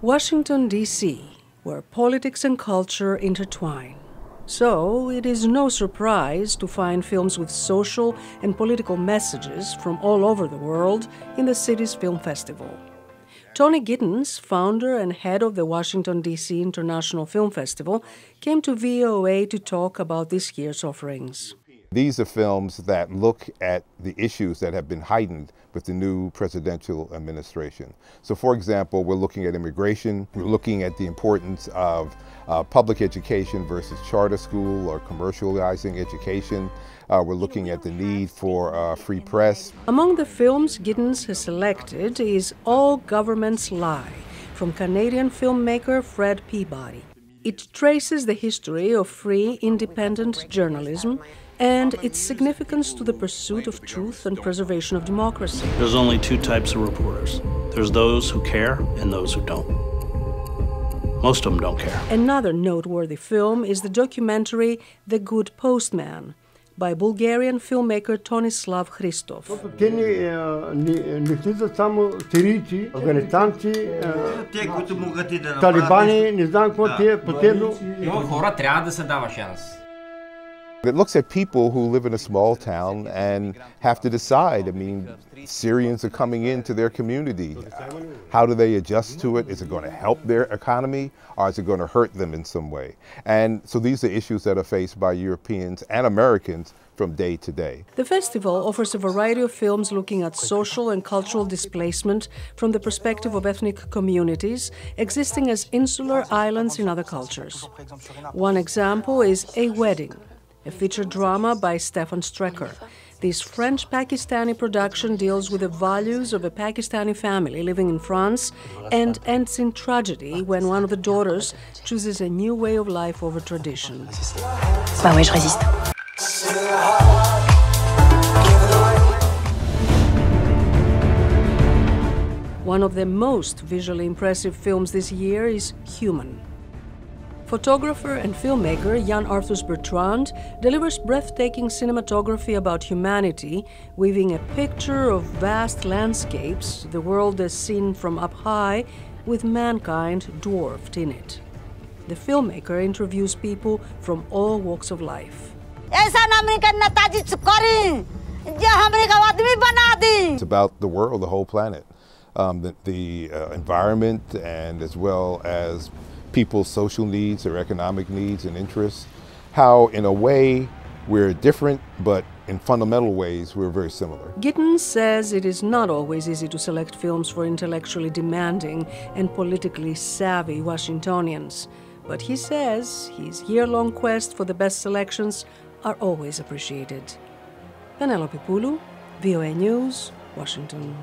Washington, DC, where politics and culture intertwine. So, it is no surprise to find films with social and political messages from all over the world in the city's film festival. Tony Giddens, founder and head of the Washington, D.C. International Film Festival, came to VOA to talk about this year's offerings. These are films that look at the issues that have been heightened with the new presidential administration. So, for example, we're looking at immigration, we're looking at the importance of public education versus charter school or commercializing education. We're looking at the need for free press. Among the films Giddens has selected is All Governments Lie, from Canadian filmmaker Fred Peabody. It traces the history of free, independent journalism and its significance to the pursuit of truth and preservation of democracy. There's only two types of reporters. There's those who care and those who don't. Most of them don't care. Another noteworthy film is the documentary The Good Postman by Bulgarian filmmaker Tonislav Hristov. It looks at people who live in a small town and have to decide. I mean, Syrians are coming into their community. How do they adjust to it? Is it going to help their economy, or is it going to hurt them in some way? And so these are issues that are faced by Europeans and Americans from day to day. The festival offers a variety of films looking at social and cultural displacement from the perspective of ethnic communities existing as insular islands in other cultures. One example is A Wedding, a feature drama by Stefan Strecker. This French-Pakistani production deals with the values of a Pakistani family living in France and ends in tragedy when one of the daughters chooses a new way of life over tradition. Bah ouais, je résiste. One of the most visually impressive films this year is Human. Photographer and filmmaker Jan Arthus Bertrand delivers breathtaking cinematography about humanity, weaving a picture of vast landscapes, the world as seen from up high, with mankind dwarfed in it. The filmmaker interviews people from all walks of life. It's about the world, the whole planet, the environment, and as well as people's social needs or economic needs and interests. How, in a way, we're different, but in fundamental ways, we're very similar. Giddens says it is not always easy to select films for intellectually demanding and politically savvy Washingtonians. But he says his year-long quest for the best selections are always appreciated. Penelope Poulou, VOA News, Washington.